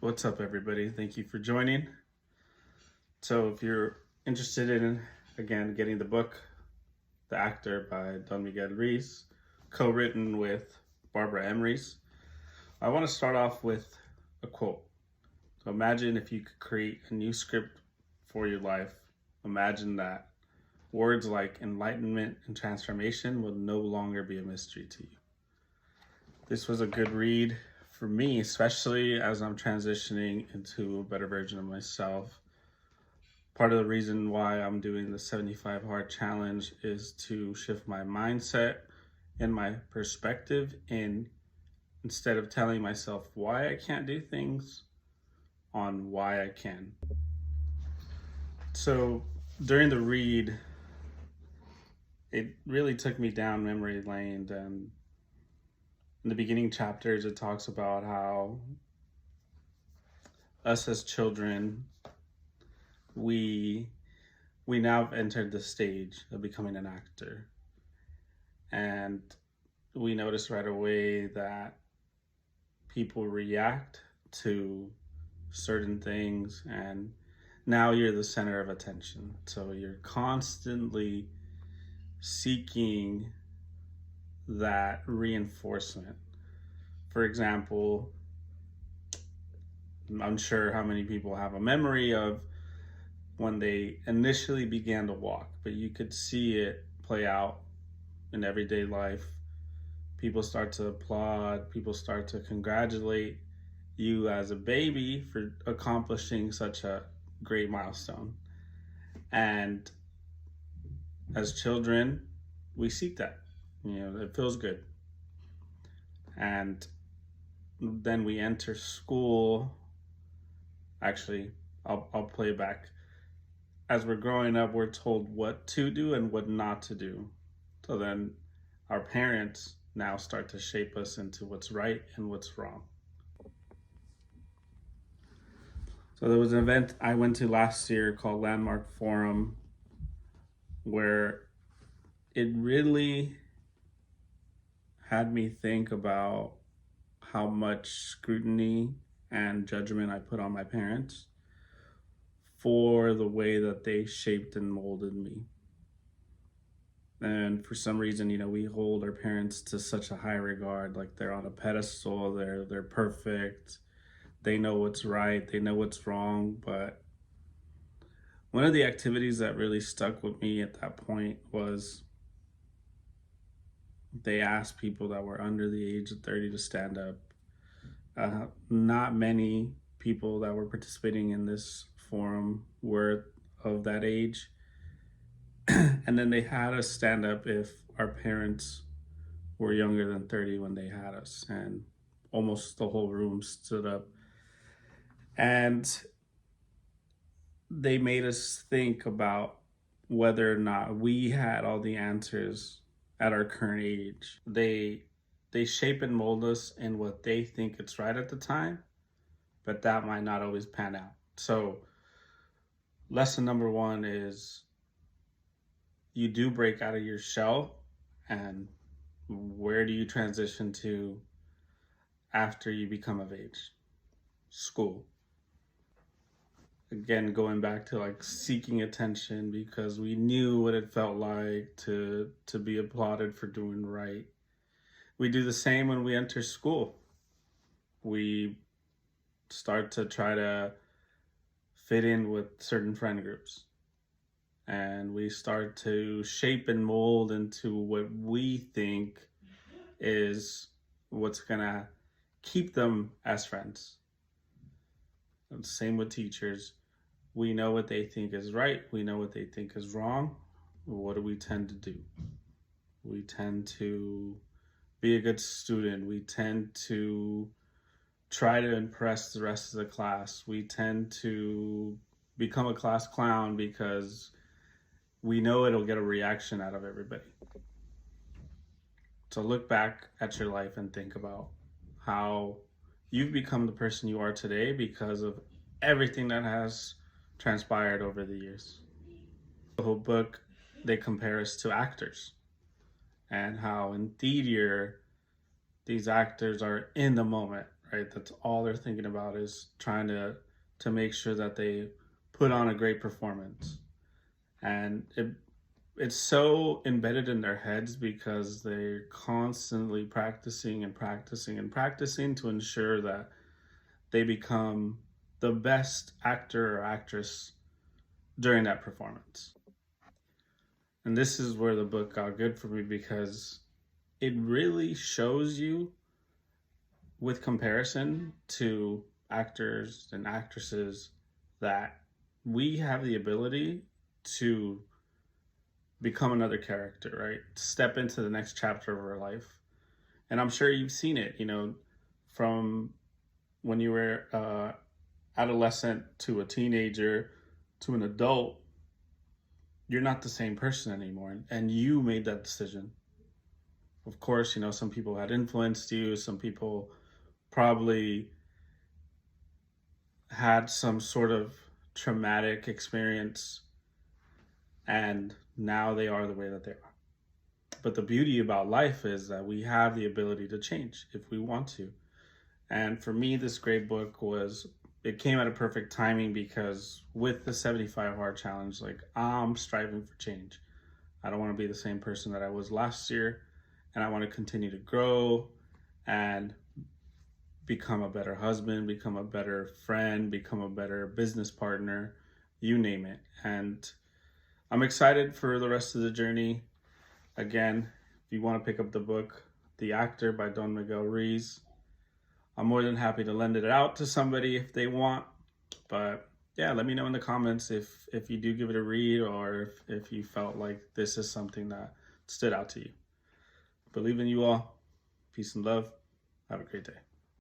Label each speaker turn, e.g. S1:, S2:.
S1: What's up, everybody? Thank you for joining. So, if you're interested in, again, getting the book, The Actor by Don Miguel Ruiz, co written with Barbara Emery's, I want to start off with a quote. So, imagine if you could create a new script for your life. Imagine that words like enlightenment and transformation will no longer be a mystery to you. This was a good read for me, especially as I'm transitioning into a better version of myself. Part of the reason why I'm doing the 75 Hard Challenge is to shift my mindset and my perspective instead of telling myself why I can't do things, on why I can. So during the read, it really took me down memory lane, and in the beginning chapters, it talks about how us as children, we now have entered the stage of becoming an actor. And we notice right away that people react to certain things, and now you're the center of attention. So you're constantly seeking that reinforcement. For example, I'm unsure how many people have a memory of when they initially began to walk, but you could see it play out in everyday life. People start to applaud, people start to congratulate you as a baby for accomplishing such a great milestone. And as children, we seek that. It feels good. And then we enter school. Actually, I'll play it back. As we're growing up, we're told what to do and what not to do. So then our parents now start to shape us into what's right and what's wrong. So there was an event I went to last year called Landmark Forum, where it really had me think about how much scrutiny and judgment I put on my parents for the way that they shaped and molded me. And for some reason, we hold our parents to such a high regard, like they're on a pedestal, they're perfect, they know what's right, they know what's wrong. But one of the activities that really stuck with me at that point was they asked people that were under the age of 30 to stand up. Not many people that were participating in this forum were of that age. And then they had us stand up if our parents were younger than 30 when they had us. And almost the whole room stood up. And they made us think about whether or not we had all the answers at our current age. They shape and mold us in what they think it's right at the time, but that might not always pan out. So lesson number one is you do break out of your shell, and where do you transition to after you become of age? School. Again, going back to like seeking attention because we knew what it felt like to be applauded for doing right. We do the same when we enter school. We start to try to fit in with certain friend groups. And we start to shape and mold into what we think is what's gonna keep them as friends. And same with teachers. We know what they think is right. We know what they think is wrong. What do we tend to do? We tend to be a good student. We tend to try to impress the rest of the class. We tend to become a class clown because we know it'll get a reaction out of everybody. So look back at your life and think about how you've become the person you are today because of everything that has transpired over the years. The whole book, they compare us to actors and how in theater, these actors are in the moment, right? That's all they're thinking about, is trying to make sure that they put on a great performance. And it's so embedded in their heads because they're constantly practicing and practicing and practicing to ensure that they become the best actor or actress during that performance. And this is where the book got good for me, because it really shows you, with comparison to actors and actresses, that we have the ability to become another character, right? Step into the next chapter of our life. And I'm sure you've seen it, from when you were adolescent to a teenager to an adult. You're not the same person anymore, and you made that decision. Of course, some people had influenced you, some people probably had some sort of traumatic experience, and now they are the way that they are. But the beauty about life is that we have the ability to change if we want to. And for me, this great book it came at a perfect timing, because with the 75 hard challenge, like, I'm striving for change. I don't want to be the same person that I was last year, and I want to continue to grow and become a better husband, become a better friend, become a better business partner, you name it. And I'm excited for the rest of the journey. Again, if you want to pick up the book, The Actor by Don Miguel Ruiz, I'm more than happy to lend it out to somebody if they want. But yeah, let me know in the comments if you do give it a read, or if you felt like this is something that stood out to you. Believe in you all. Peace and love. Have a great day.